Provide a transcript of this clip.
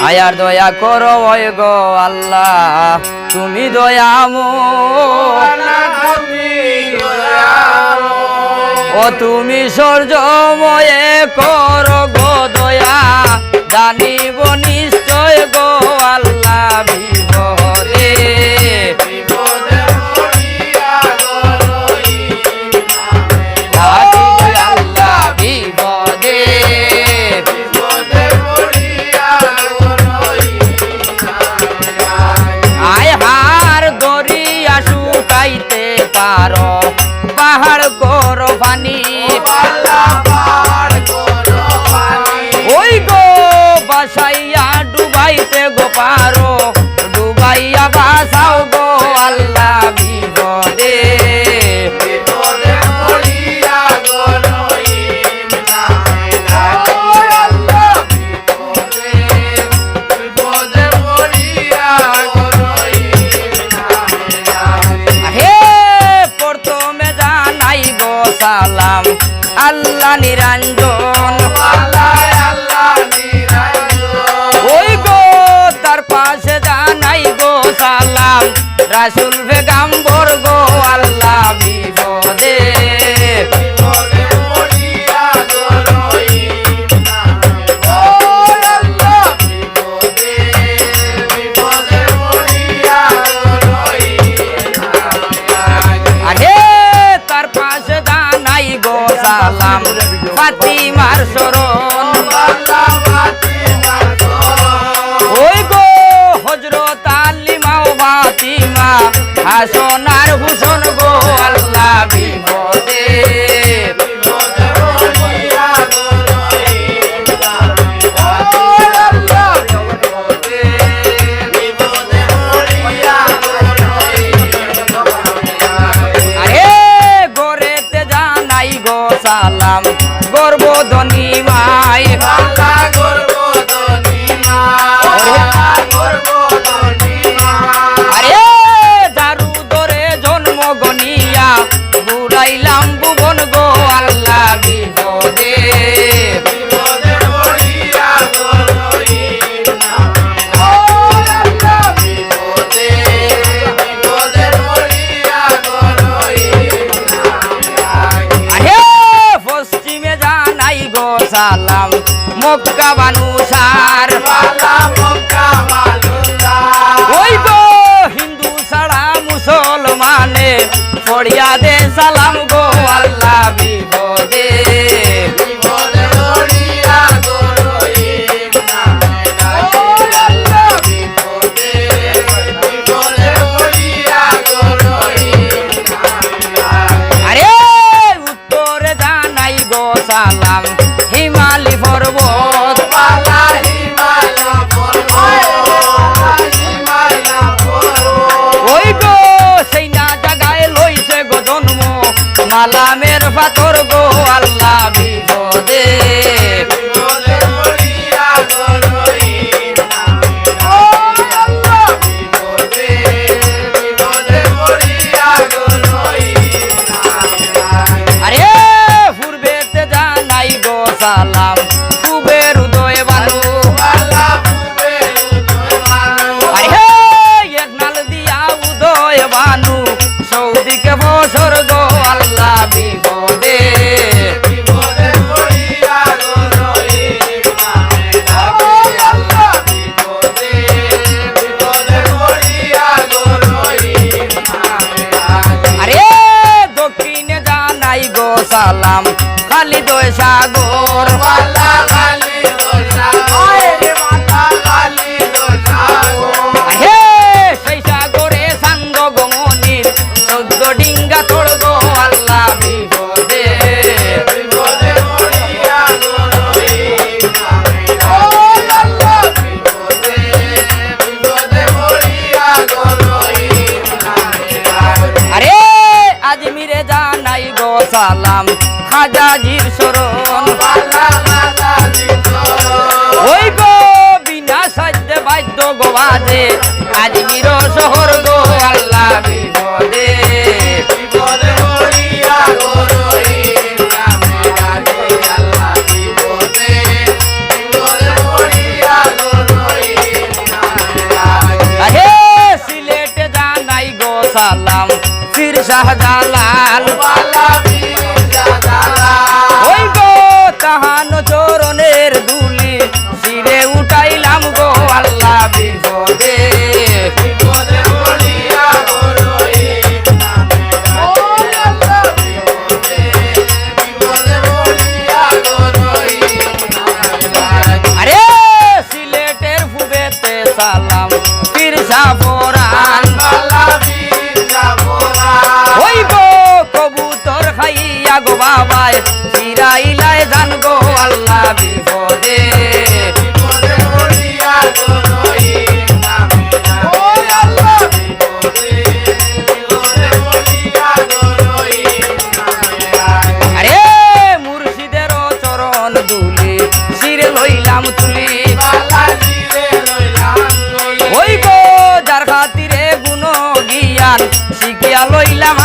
আয়ার দয়া করো ওই গো আল্লাহ তুমি দয়াময় ও তুমি সূর্যময়ে করো গো দয়া জানিব নিশ্চয় গো আল্লাহ বিপদে আল্লাহ বিপদে আয় হার দরিয়া শুকাইতে পারো পাহাড় করো পানি ওই গো বাসাইয়া ডুবাইতে গো পারো ডুবাইয়া বাসাও গো আল্লাহ বিপদে সালাম আল্লাহ নিরঞ্জন ওই গো তার পাশে জানাই গো সালাম রাসূল পেগম্বর গো আল্লাহ বিপদে সালাম ফাতিমার শরণ ওই গো হযরত আলিমা ও ফাতিমা হাসান আর হুসেন গো আল্লাহ বিপদে সালাম গর্বধনী মাই আরে দারু ধরে জন্ম গনিয়া বুড়াইলাম ভুবন গো আল্লাহ বিপদে সালাম মক্কা বানুসার ওই গো হিন্দু ছাড়া মুসলমানে পড়িয়া দে সালাম গো আল্লাহ বিপদে আরে উত্তরে জানাই গো সালাম হিমালি পর্বত ওই গো সেই না জাগায় লইছে গো জন্ম মালামের পাথর গো আল্লাহ বিপদে আরে পূর্বেতে জানাই গো সালাম কুবের উদয় বানু আরে এক নাল দিয়া উদয় বানু সৌদিকে বছর গো আল্লাহ বিপদে আরে দক্ষিণে জানাই গো সালাম খালি দয় সাগর হে সেই সাগরে সান্দ গমনির 14 ডিঙ্গা তোড় গো আল্লাহ বিপদে আরে আজমিরে জানাই গো সালাম হাজাজির শরণ ওই গো বিনা সাধ্য বাদ্য গো বাজে আজমির শহর গো আল্লাহ বিপদে শাহজালাল ওই গো তাহান চরণের ধুলি শিরে উঠাইলাম গো আল্লাহ বিপদে আরে সিলেটের ফুবেতে সালাম পীর সাফরান ওই গো কবুতর খাইয়া গো বাবায় ফিরাইলায় জান গো আল্লাহ বিপদে আরে মুর্শিদের চরণ দুলি শিরে লইলাম তুলি ওই গো যার খাতিরে গুণ জ্ঞান শিখিয়া লইলাম